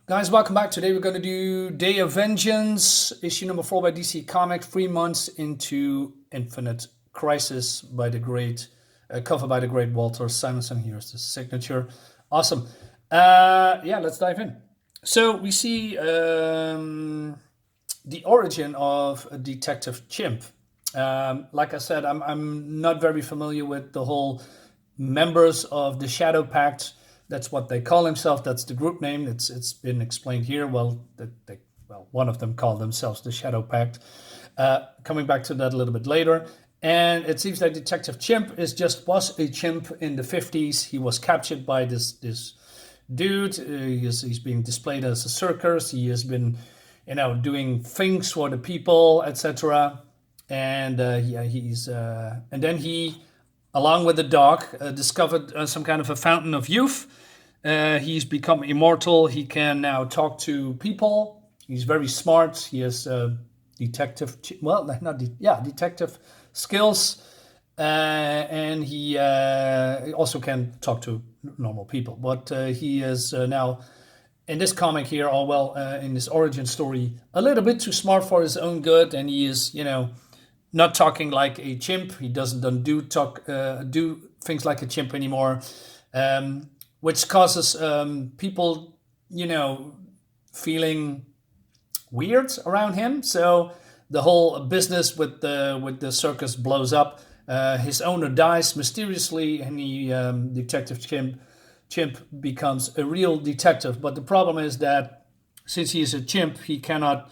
Guys, welcome back. Today we're going to do Day of Vengeance, issue number 4 by DC Comics, 3 months into Infinite Crisis by the great, cover by the great Walter Simonson. Here's the signature. Awesome. Yeah, let's dive in. So we see the origin of Detective Chimp. Like I said, I'm not very familiar with the whole members of the Shadowpact. That's what they call themselves. That's the group name. It's been explained here. Well, one of them called themselves the Shadowpact. Coming back to that a little bit later. And it seems that Detective Chimp was a chimp in the 50s. He was captured by this dude. He's being displayed as a circus. He has been, doing things for the people, etc. And and then he, along with the dog, discovered some kind of a fountain of youth. He's become immortal. He can now talk to people. He's very smart. He has detective skills, and he also can talk to normal people. But he is now in this comic here, in this origin story, a little bit too smart for his own good, and he is, not talking like a chimp. He doesn't do things like a chimp anymore, which causes people, feeling weird around him. So the whole business with the circus blows up. His owner dies mysteriously, and Detective Chimp becomes a real detective. But the problem is that since he is a chimp, he cannot,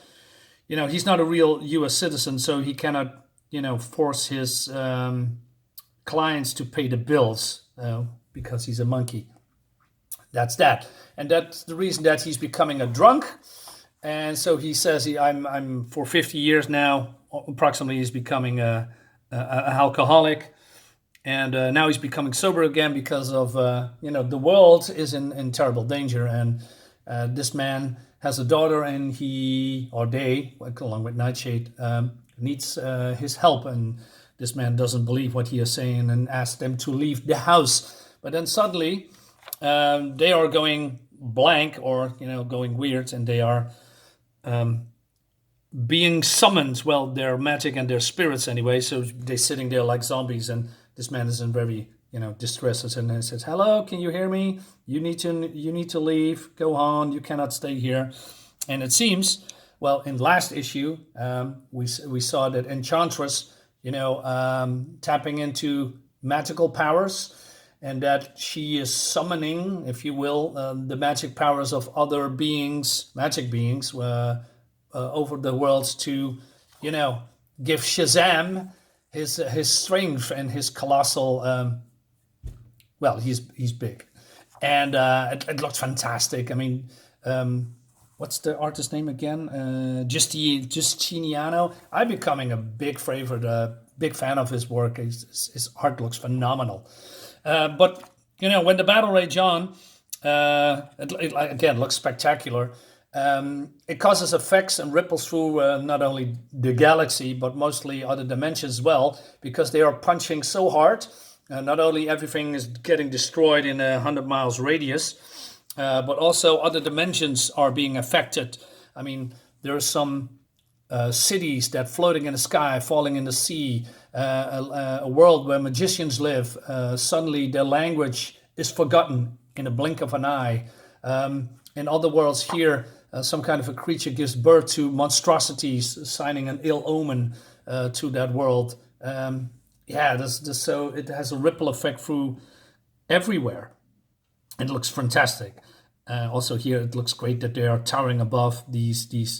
he's not a real U.S. citizen, so he cannot, force his clients to pay the bills because he's a monkey. That's that. And that's the reason that he's becoming a drunk. And so he says, I'm for 50 years now, approximately, he's becoming a alcoholic. And now he's becoming sober again because of, the world is in terrible danger. And this man has a daughter, and they, along with Nightshade, needs his help. And this man doesn't believe what he is saying and asks them to leave the house. But then suddenly they are going blank, or going weird, and they are being summoned. Well, they're magic and they're spirits anyway, so they're sitting there like zombies, and this man is in very distress, and then says, "Hello, can you hear me? You need to leave. Go on. You cannot stay here." And it seems, well, in last issue, we saw that Echantress, tapping into magical powers, and that she is summoning, if you will, the magic powers of other magic beings, over the worlds to, give Shazam his strength and his colossal. He's big, and it looks fantastic. I mean. What's the artist's name again? Justiniano. I'm becoming a big favorite, big fan of his work. His art looks phenomenal. But when the battle rage on, it again looks spectacular. It causes effects and ripples through not only the galaxy but mostly other dimensions as well, because they are punching so hard. Not only everything is getting destroyed in 100 miles radius, but also other dimensions are being affected. I mean, there are some cities that floating in the sky, falling in the sea, a world where magicians live. Suddenly their language is forgotten in a blink of an eye. In other worlds here, some kind of a creature gives birth to monstrosities, signing an ill omen to that world. So it has a ripple effect through everywhere. It looks fantastic. Also here, it looks great that they are towering above these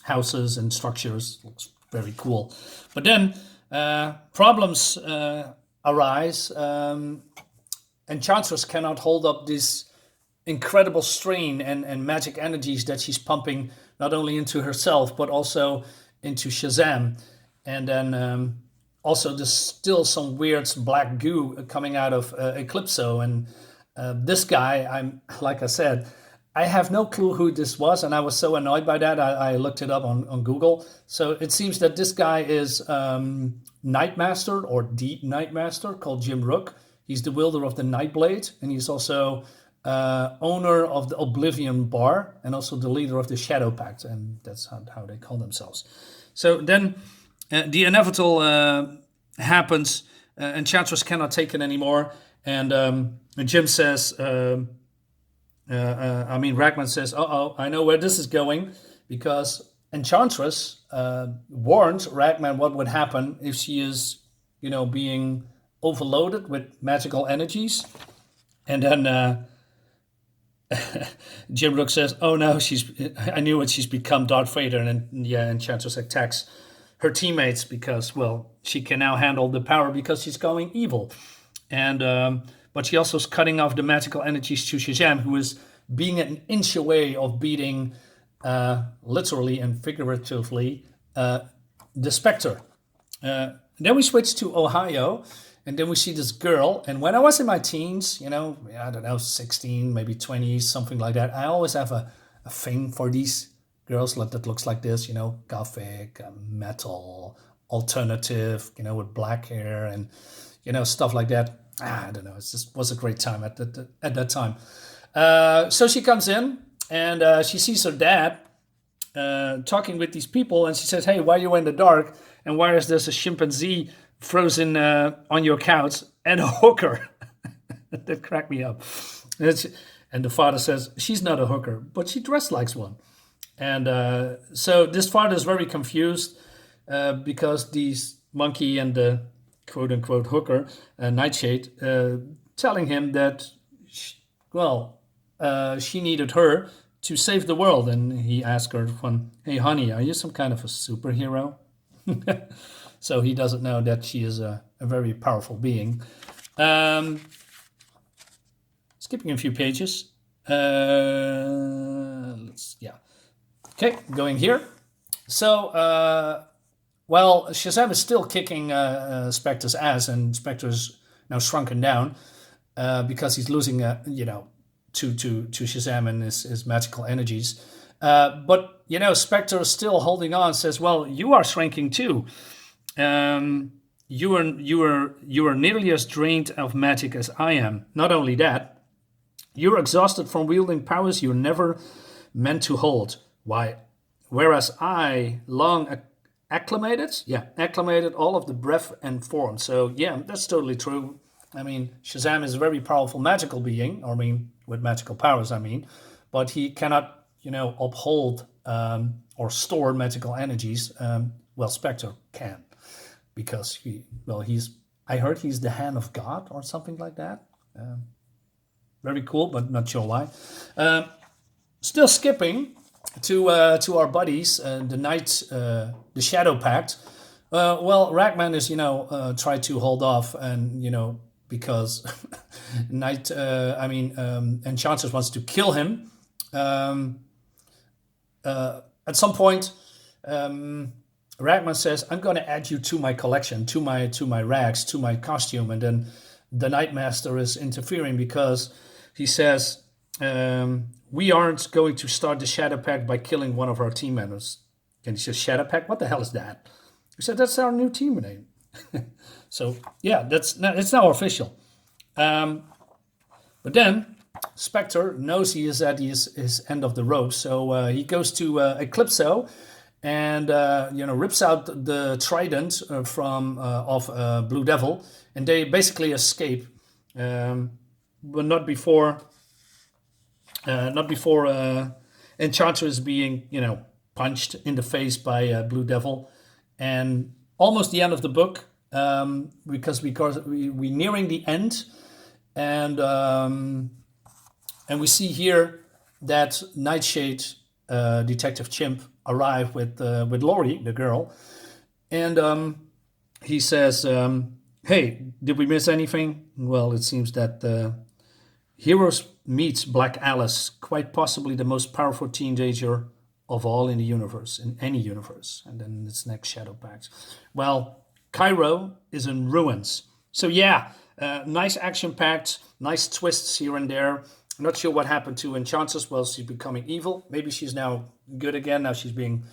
houses and structures. It looks very cool. But then problems arise. Enchantress cannot hold up this incredible strain and magic energies that she's pumping, not only into herself but also into Shazam. And then also there's still some weird black goo coming out of Eclipso. And this guy, like I said, I have no clue who this was, and I was so annoyed by that. I looked it up on Google. So it seems that this guy is Nightmaster, or the Nightmaster, called Jim Rook. He's the wielder of the Nightblade, and he's also owner of the Oblivion Bar, and also the leader of the Shadowpact, and that's how they call themselves. So then the inevitable happens. Enchantress cannot take it anymore, and Jim says, Ragman says, "Uh-oh, I know where this is going," because Enchantress warned Ragman what would happen if she is, being overloaded with magical energies, and then Jim Rook says, "Oh no, I knew it. She's become Darth Vader." And then, yeah, Enchantress attacks her teammates because, well, she can now handle the power because she's going evil. And but she also is cutting off the magical energies to Shazam, who is being an inch away of beating, literally and figuratively, the Spectre. Then we switch to Ohio, and then we see this girl. And when I was in my teens, I don't know, 16, maybe 20, something like that, I always have a thing for these girls that looks like this, gothic, metal, alternative, with black hair and, stuff like that. I don't know. It just was a great time at that time. So she comes in and she sees her dad talking with these people, and she says, "Hey, why are you in the dark? And why is there a chimpanzee frozen on your couch and a hooker?" That cracked me up. And the father says, "She's not a hooker, but she dressed like one." And so this father is very confused because these monkey and the quote-unquote hooker, Nightshade, telling him that, she needed her to save the world. And he asked her, "Hey, honey, are you some kind of a superhero?" So he doesn't know that she is a very powerful being. Skipping a few pages. Okay, going here. So, Shazam is still kicking Spectre's ass, and Spectre's now shrunken down because he's losing, to Shazam and his magical energies. But Spectre is still holding on. Says, "Well, you are shrinking too. You are nearly as drained of magic as I am. Not only that, you're exhausted from wielding powers you're never meant to hold. Why? Whereas I long acclimated all of the breadth and form." So yeah, that's totally true. Shazam is a very powerful magical being, with magical powers, but he cannot, uphold or store magical energies. Spectre can, because I heard he's the hand of God or something like that. Very cool, but not sure why. Still skipping to our buddies, the Shadowpact. Ragman is, tried to hold off, and because Enchantress wants to kill him. At some point, Ragman says, "I'm going to add you to my collection, to my rags, to my costume," and then the Nightmaster is interfering because he says, "We aren't going to start the Shadowpact by killing one of our team members." And he says, "Shadowpact? What the hell is that?" We said, "That's our new team name." So yeah, it's now official. But then Spectre knows he is at his end of the rope, so he goes to Eclipso and rips out the trident of Blue Devil, and they basically escape, but not before Enchantress being punched in the face by Blue Devil, and almost the end of the book, because we nearing the end, and we see here that Nightshade, Detective Chimp, arrive with Laurie, the girl, and he says, "Hey, did we miss anything?" Well, it seems that Heroes meets Black Alice, quite possibly the most powerful teenager of all in the universe, in any universe. And then its next Shadowpact. Well, Cairo is in ruins. So yeah, nice action-packed, nice twists here and there. I'm not sure what happened to Enchantress. Well, she's becoming evil. Maybe she's now good again. Now she's being,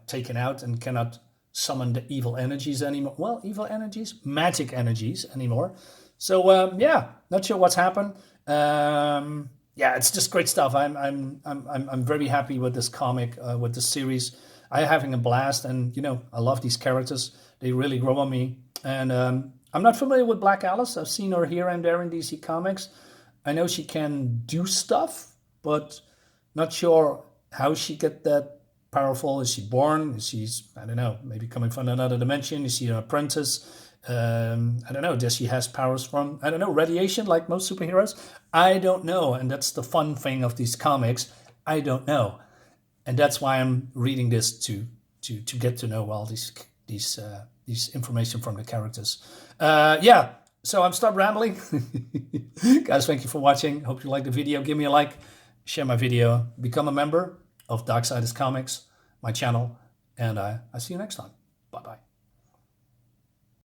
taken out and cannot summon the evil energies anymore. Well, evil energies, magic energies anymore. So yeah, not sure what's happened. Yeah, it's just great stuff. I'm very happy with this comic, with this series. I'm having a blast, and I love these characters. They really grow on me. And I'm not familiar with Black Alice. I've seen her here and there in DC Comics. I know she can do stuff, but not sure how she get that powerful. Is she born? Is she's, I don't know, maybe coming from another dimension? Is she an apprentice? I don't know. Does she has powers from, I don't know, radiation like most superheroes? I don't know, and that's the fun thing of these comics. I don't know, and that's why I'm reading this to get to know all these information from the characters. Yeah. So I'm stop rambling, guys. Thank you for watching. Hope you like the video. Give me a like, share my video, become a member of Darksiders Comics, my channel, and I see you next time. Bye bye.